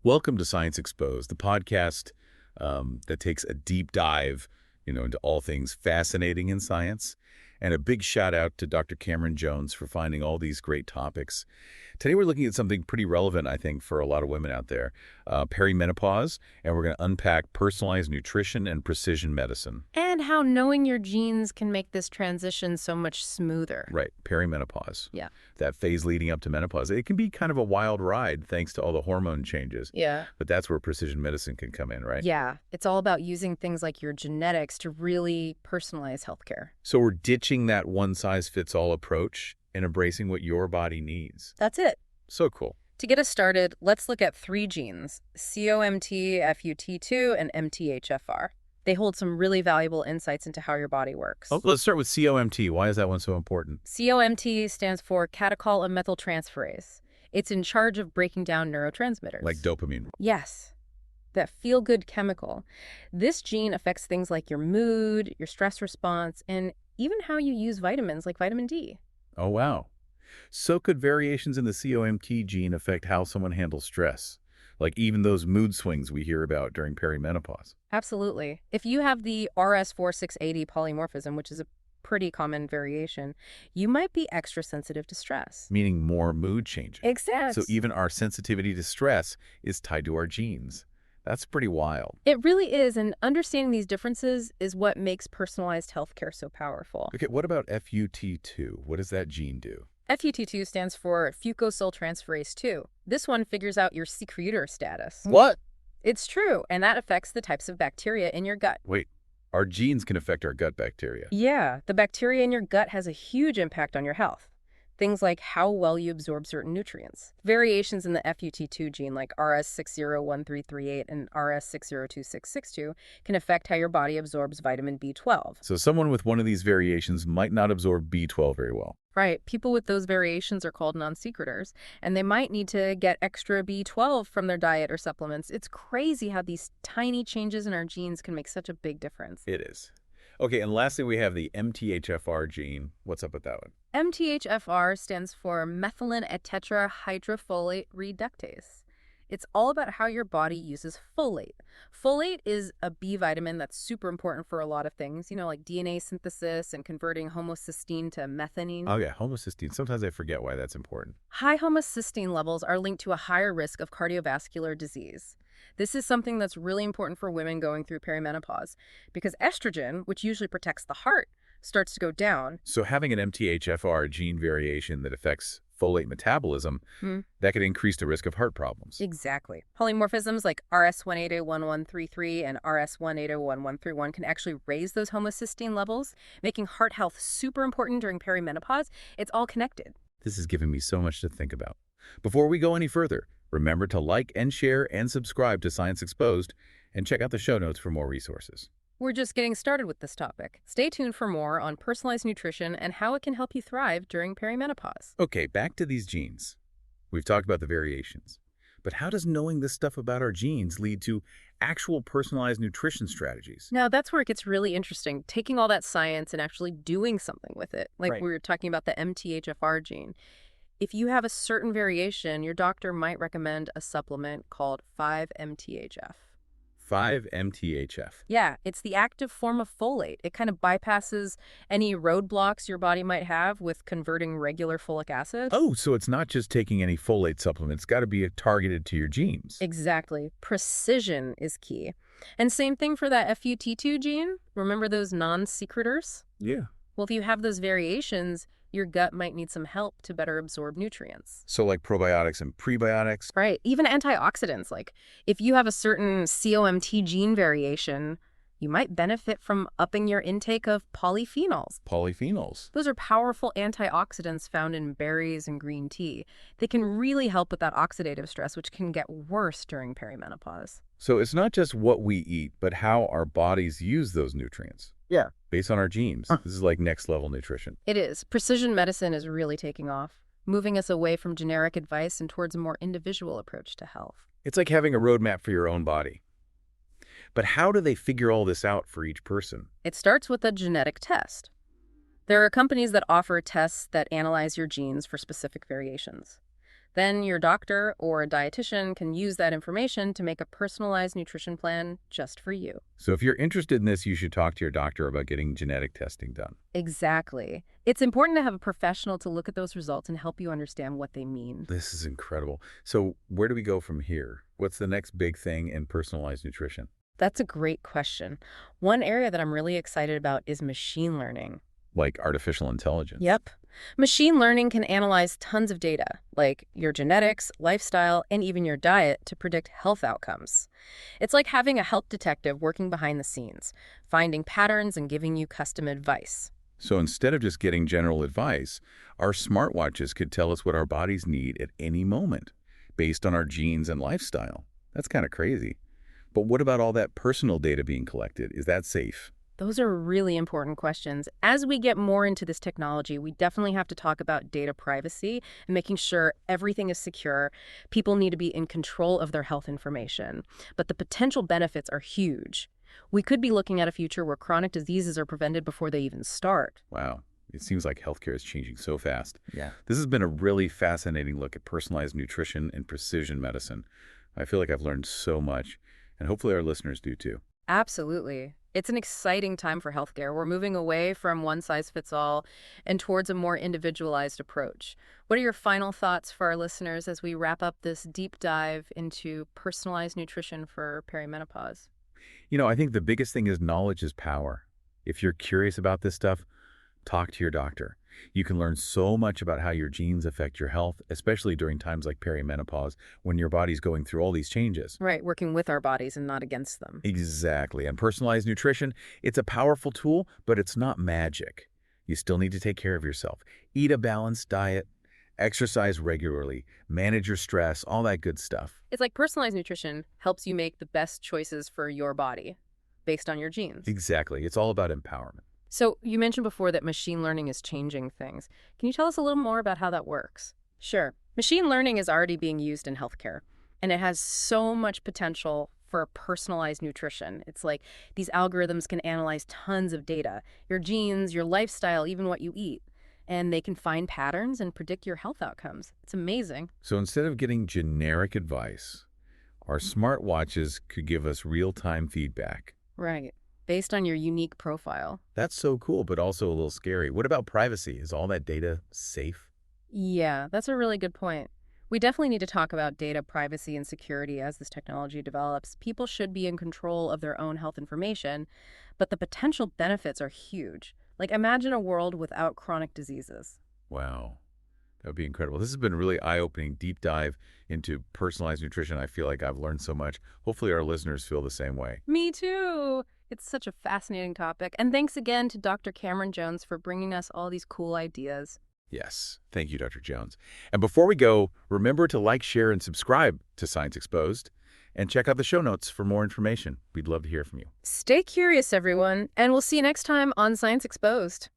Welcome to Science Exposed, the podcast that takes a deep dive, into all things fascinating in science. And a big shout out to Dr. Cameron Jones for finding all these great topics. Today we're looking at something pretty relevant, I think, for a lot of women out there, perimenopause, and we're going to unpack personalized nutrition and precision medicine. And how knowing your genes can make this transition so much smoother. Right, perimenopause. Yeah. That phase leading up to menopause. It can be kind of a wild ride thanks to all the hormone changes. Yeah. But that's where precision medicine can come in, right? Yeah. It's all about using things like your genetics to really personalize healthcare. So we're ditching that one-size-fits-all approach and embracing what your body needs. That's it. So cool. To get us started, let's look at 3 genes, COMT, FUT2, and MTHFR. They hold some really valuable insights into how your body works. Oh, let's start with COMT. Why is that one so important? COMT stands for catechol methyltransferase. It's in charge of breaking down neurotransmitters. Like dopamine. Yes. That feel-good chemical. This gene affects things like your mood, your stress response, and even how you use vitamins like vitamin D. Oh, wow. So could variations in the COMT gene affect how someone handles stress? Like even those mood swings we hear about during perimenopause? Absolutely. If you have the RS4680 polymorphism, which is a pretty common variation, you might be extra sensitive to stress. Meaning more mood changes. Exactly. So even our sensitivity to stress is tied to our genes. That's pretty wild. It really is, and understanding these differences is what makes personalized healthcare so powerful. Okay, what about FUT2? What does that gene do? FUT2 stands for fucosyltransferase 2. This one figures out your secretor status. What? It's true, and that affects the types of bacteria in your gut. Wait, our genes can affect our gut bacteria. Yeah, the bacteria in your gut has a huge impact on your health. Things like how well you absorb certain nutrients. Variations in the FUT2 gene like RS601338 and RS602662 can affect how your body absorbs vitamin B12. So someone with one of these variations might not absorb B12 very well. Right. People with those variations are called non-secretors, and they might need to get extra B12 from their diet or supplements. It's crazy how these tiny changes in our genes can make such a big difference. It is. Okay, and lastly, we have the MTHFR gene. What's up with that one? MTHFR stands for methylene tetrahydrofolate reductase. It's all about how your body uses folate. Folate is a B vitamin that's super important for a lot of things, like DNA synthesis and converting homocysteine to methionine. Oh yeah, homocysteine. Sometimes I forget why that's important. High homocysteine levels are linked to a higher risk of cardiovascular disease. This is something that's really important for women going through perimenopause because estrogen, which usually protects the heart, starts to go down. So having an MTHFR gene variation that affects folate metabolism, that could increase the risk of heart problems. Exactly. Polymorphisms like RS1801133 and RS1801131 can actually raise those homocysteine levels, making heart health super important during perimenopause. It's all connected. This has given me so much to think about. Before we go any further, remember to like and share and subscribe to Science Exposed and check out the show notes for more resources. We're just getting started with this topic. Stay tuned for more on personalized nutrition and how it can help you thrive during perimenopause. Okay, back to these genes. We've talked about the variations. But how does knowing this stuff about our genes lead to actual personalized nutrition strategies? Now, that's where it gets really interesting, taking all that science and actually doing something with it. Like Right. we were talking about the MTHFR gene. If you have a certain variation, your doctor might recommend a supplement called 5-MTHF. 5-MTHF. Yeah, it's the active form of folate. It kind of bypasses any roadblocks your body might have with converting regular folic acid. Oh, so it's not just taking any folate supplement. It's got to be targeted to your genes. Exactly. Precision is key. And same thing for that FUT2 gene. Remember those non-secretors? Yeah. Well, if you have those variations, your gut might need some help to better absorb nutrients. So like probiotics and prebiotics. Right. Even antioxidants. Like if you have a certain COMT gene variation, you might benefit from upping your intake of polyphenols. Polyphenols. Those are powerful antioxidants found in berries and green tea. They can really help with that oxidative stress, which can get worse during perimenopause. So it's not just what we eat, but how our bodies use those nutrients. Yeah. Based on our genes. This is like next level nutrition. It is. Precision medicine is really taking off, moving us away from generic advice and towards a more individual approach to health. It's like having a roadmap for your own body. But how do they figure all this out for each person? It starts with a genetic test. There are companies that offer tests that analyze your genes for specific variations. Then your doctor or a dietitian can use that information to make a personalized nutrition plan just for you. So if you're interested in this, you should talk to your doctor about getting genetic testing done. Exactly. It's important to have a professional to look at those results and help you understand what they mean. This is incredible. So where do we go from here? What's the next big thing in personalized nutrition? That's a great question. One area that I'm really excited about is machine learning. Like artificial intelligence? Yep. Machine learning can analyze tons of data, like your genetics, lifestyle, and even your diet to predict health outcomes. It's like having a health detective working behind the scenes, finding patterns and giving you custom advice. So instead of just getting general advice, our smartwatches could tell us what our bodies need at any moment, based on our genes and lifestyle. That's kind of crazy. But what about all that personal data being collected? Is that safe? Those are really important questions. As we get more into this technology, we definitely have to talk about data privacy and making sure everything is secure. People need to be in control of their health information. But the potential benefits are huge. We could be looking at a future where chronic diseases are prevented before they even start. Wow. It seems like healthcare is changing so fast. Yeah. This has been a really fascinating look at personalized nutrition and precision medicine. I feel like I've learned so much, and hopefully our listeners do too. Absolutely. It's an exciting time for healthcare. We're moving away from one-size-fits-all and towards a more individualized approach. What are your final thoughts for our listeners as we wrap up this deep dive into personalized nutrition for perimenopause? I think the biggest thing is knowledge is power. If you're curious about this stuff, talk to your doctor. You can learn so much about how your genes affect your health, especially during times like perimenopause, when your body's going through all these changes. Right, working with our bodies and not against them. Exactly. And personalized nutrition, it's a powerful tool, but it's not magic. You still need to take care of yourself. Eat a balanced diet, exercise regularly, manage your stress, all that good stuff. It's like personalized nutrition helps you make the best choices for your body based on your genes. Exactly. It's all about empowerment. So you mentioned before that machine learning is changing things. Can you tell us a little more about how that works? Sure. Machine learning is already being used in healthcare, and it has so much potential for personalized nutrition. It's like these algorithms can analyze tons of data, your genes, your lifestyle, even what you eat, and they can find patterns and predict your health outcomes. It's amazing. So instead of getting generic advice, our smartwatches could give us real-time feedback. Right. Based on your unique profile. That's so cool, but also a little scary. What about privacy? Is all that data safe? Yeah, that's a really good point. We definitely need to talk about data privacy and security as this technology develops. People should be in control of their own health information, but the potential benefits are huge. Like, imagine a world without chronic diseases. Wow. That would be incredible. This has been a really eye-opening deep dive into personalized nutrition. I feel like I've learned so much. Hopefully our listeners feel the same way. Me too. It's such a fascinating topic. And thanks again to Dr. Cameron Jones for bringing us all these cool ideas. Yes. Thank you, Dr. Jones. And before we go, remember to like, share, and subscribe to Science Exposed. And check out the show notes for more information. We'd love to hear from you. Stay curious, everyone, and we'll see you next time on Science Exposed.